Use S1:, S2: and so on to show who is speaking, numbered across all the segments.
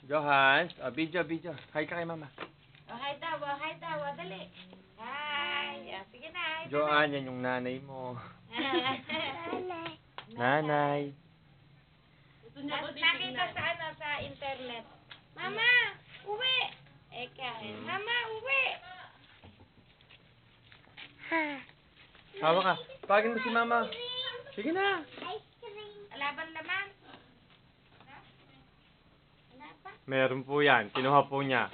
S1: Johan, video. Hi ka kay mama.
S2: Hi daw, dali. Hi. Sige na, hi.
S1: Johan, yan yung nanay mo. Nanay.
S2: Nakita sa internet. Mama, uwi. Eka, mama, uwi.
S1: Hawa ka. Pagin mo si mama. Sige na.
S2: Laban naman.
S1: Meron po yan. Kinuha po niya.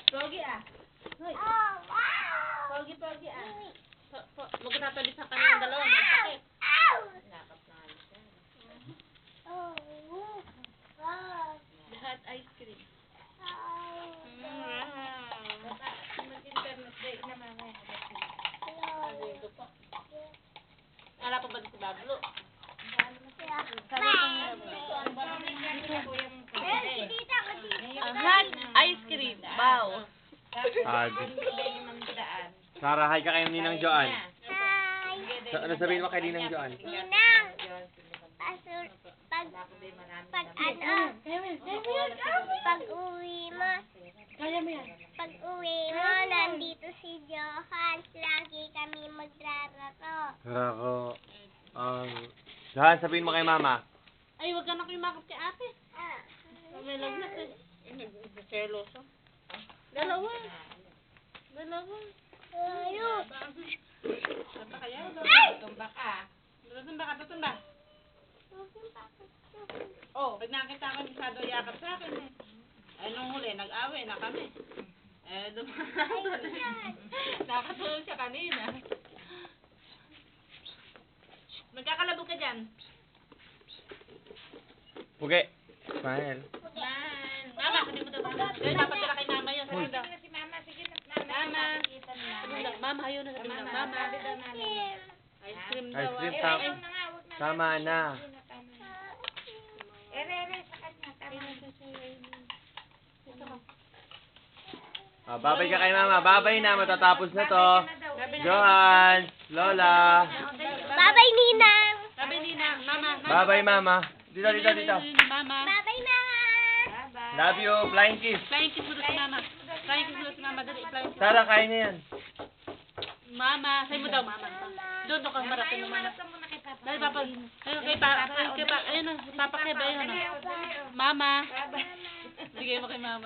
S2: Pogi ah. Pogi ah. Magkatatabi sa kanilang dalawa. Magpakit. Nakap na alis yan. Lahat ice cream. Mag-internet day na mamaya. Ala pa ba si Bablo? Hot ice cream. Wow.
S1: Sarah, hi ka kay Ninang Joan.
S3: Hi!
S1: Ano sabihin mo kay Ninang Joan?
S3: Ninang! Pag uwi mo, nandito si Johan. Lagi kami magrarato.
S1: Rako. Johan, sabihin mo kay mama.
S2: Ay, wag ka na kumakap kay ate. May lagnat eh. Seloso. Dalawa.
S3: Ayo!
S2: Saan ba kaya? Tumbak ah. Tutumba. Oh, pag nakita ko masyado yakap sa akin eh. Ay, nung huli, nag-away na kami. Eh, nakatulog siya kanina. Magkakalabog ka dyan.
S1: Pugi. Smile.
S2: Mama, hindi mo daw mama. Dahil dapat sila kay mama yun. Sabi daw. Sige na si mama. Mama. Mama, ayaw na sabi na. Mama. Ice cream daw.
S1: Ice cream, tama na.
S2: Ere, sa kanya.
S1: Babay ka kay mama. Babay na. Matatapos na to. Johan. Lola.
S3: Babay, Ninang!
S2: Babay, Ninang. Mama.
S1: Babay mama. Dito.
S2: Mama.
S3: Babay, Mama!
S1: Love you. Flying kiss.
S2: Flying kiss muna si mama. Flying kiss muna si mama. Dali, flying kiss.
S1: Sarah, kain na yan.
S2: Mama. Sa'yo mo daw, mama. Doon ka marapin mo, mama. Dali, papa. Ayun, ayun na. Papa Keb, ayun na. Mama. Bigay mo kay mama.